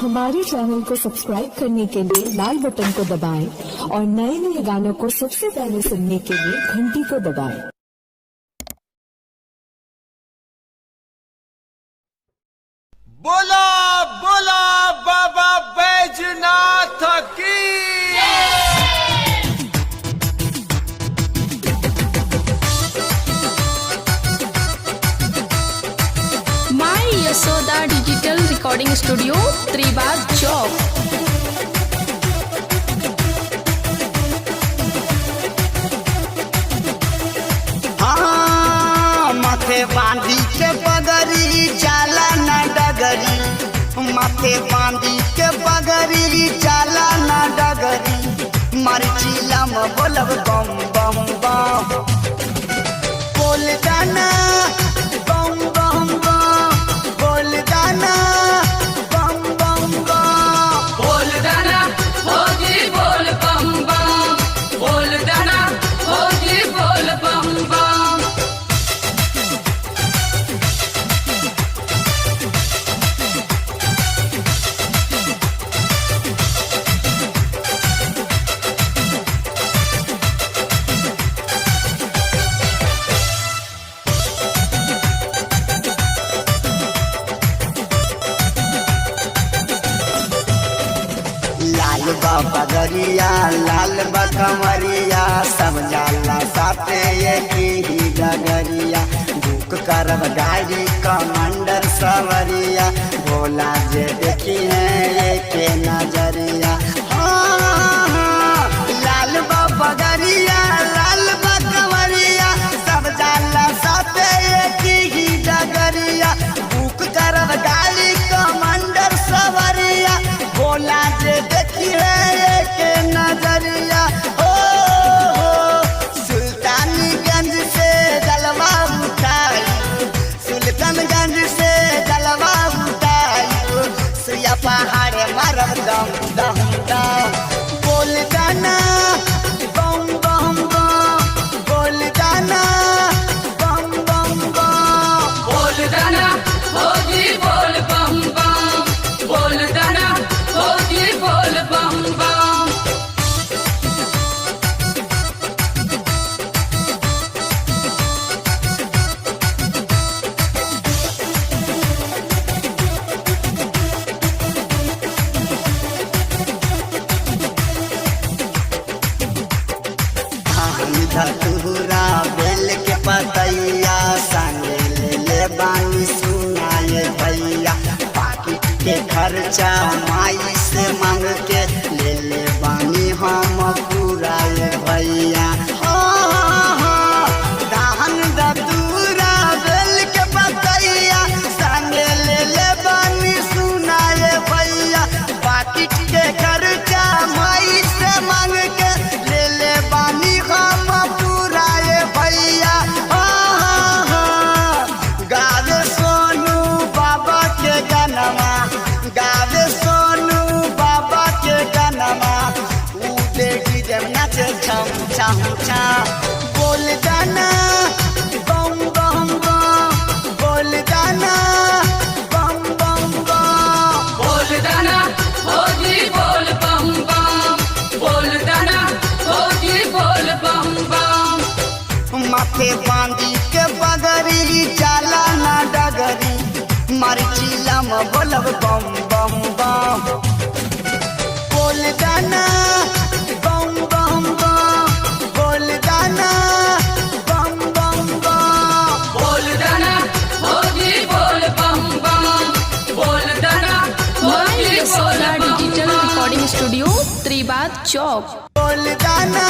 हमारे चैनल को सब्सक्राइब करने के लिए लाल बटन को दबाएं और नए नए गानों को सबसे पहले सुनने के लिए घंटी को दबाएं। बोला बोला बाबा बैजनाथ की। माई यशोदा डिजिटल रिकॉर्डिंग स्टूडियो त्रिबाद चौक। माथे बांधी के बगरी जाला न डगरी, माथे बांधी के बगरी जाला न डगरी, मरचिला में बोलब बम बम बम, बोल दाना बम बम बम, बोल दाना बम बम बम, बोल दाना होगी बोल बम बम, बोल दाना होगी बोल बम बम। लाल बगरिया लाल बकमरिया सब जाला साथे एक ही डगरिया, बुक करब गाड़ी कमांडर सवरिया, भोला जे देखी है एक नजरिया। लाल बगरिया लाल बकमरिया सब जाला साथे एक ही डगरिया, बुक करब गाड़ी कमांडर सवरिया, भोला जे देखी है एक नजरिया। हो सुल्तानगंज से जलवा उठाई, सुल्तानगंज से जलवा उठाई, सुया पहाड़ मारब दम दम दम, बोल दाना बम बम बम, बोल दाना बम बम बम, बोल दाना होगी बोल बम बम, बोल दाना होगी बोल बम बम। धतूरा बेल के पतैया संगे ले ले बानी सुनाए भैया, बाकी के खर्चा माई से मांग के ले ले बानी हम पूराए भैया। दाहन धतूरा बेल के पतैया संगे ले ले बानी सुनाए भैया, बाकी के खर्चा माई से मांग के ले ले बानी हम पूराए भैया। गावे सोनू बाबा के गनमा, गावे सोनू बाबा के गनमा, ऊ देखी जब नाचे छम छम छम, बोल दाना बम बम बम, बोल दाना बम बम बम, बोल दाना होगी बोल बम बम, बोल दाना होगी बोल बम बम। माथे बांधी के बगरी जाला ना डगरी, मरचिला में बोलब बम बम बम, बोल दाना बम बम बम, बोल दाना बम बम बम, बोल दाना होगी बोल बम बम, बोल दाना माई होगी बोल यशोदा बम डिजिटल बम। रिकॉर्डिंग स्टूडियो त्रिबाद चौक। बोल दाना